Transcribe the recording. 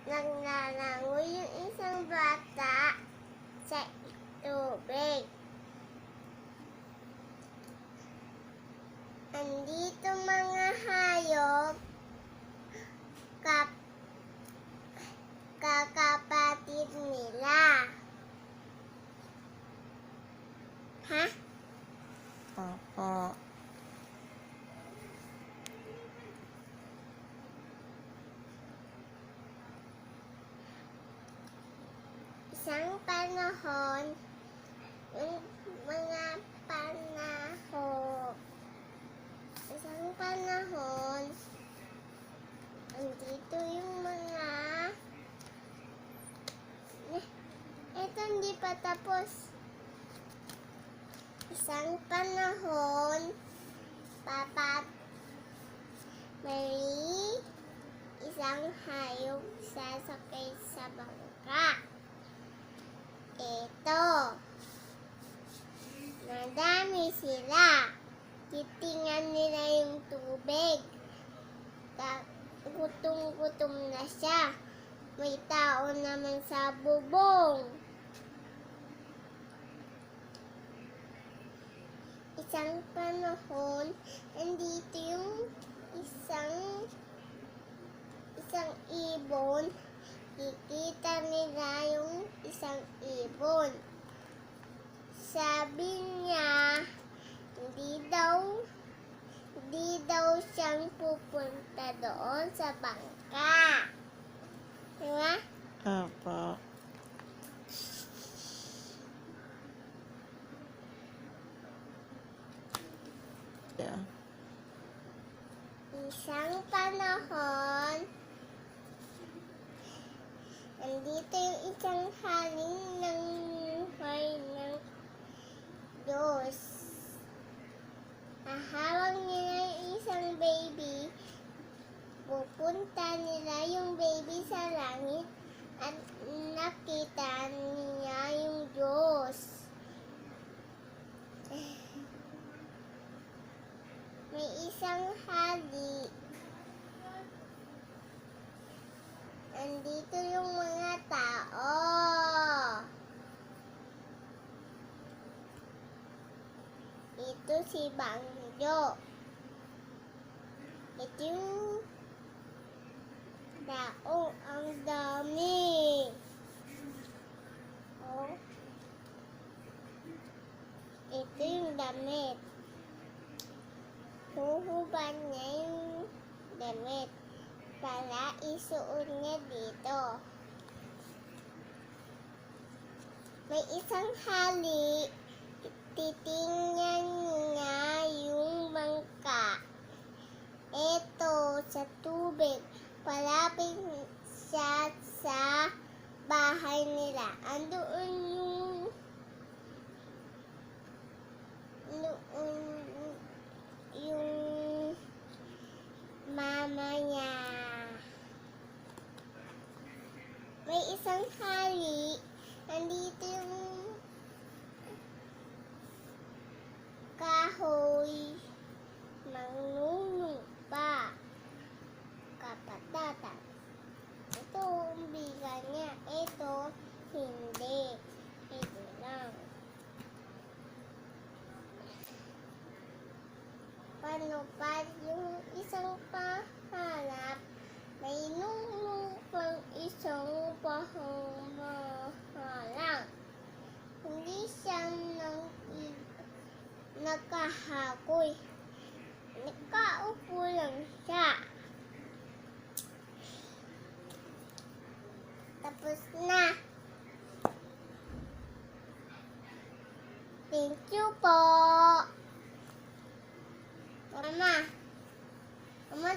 Naglalangoy yung isang bata sa tubig. Andito mga hayop, kakapatid nila. Ha? Opo. Isang panahon, yung mga panahon, isang panahon, andito yung mga, eto hindi pa tapos. Isang panahon, Papa at Mary, isang hayop sasakay sa bangka. Eto, madami sila. Titingnan nila yung tubig. Gutom-gutom na siya. May tao naman sa bubong. Isang panahon, andito yung isang ibon. Kikita nila yung isang ibon. Sabi niya, hindi daw siyang pupunta doon sa bangka. Diba? Opo. Yeah. Isang panahon, nandito yung isang haling ng Diyos. Hahawak nila yung isang baby. Pupunta nila yung baby sa langit at nakita niya yung Diyos. May isang hali. Andito yung mga tao. Ito si Bangjo. Ito yung tao. Ang dami. Oh. Ito yung damit. Huhuban niya yung damit para isuot niya dito. May isang hali, titingnan niya yung bangka. Eto, sa tubig, palapit siya sa bahay nila. Andoon yung mama niya. May isang hali, andito yung kahoy, mangunong pa, kapatata. Ito ang biga niya, ito hindi. Ito lang. Paano pa yung isang pahanap? May nunong pang isang pahalang. Hindi siya nakahakoy. Nakaupo lang siya. Tapos na. Thank you po. Mama. Mama,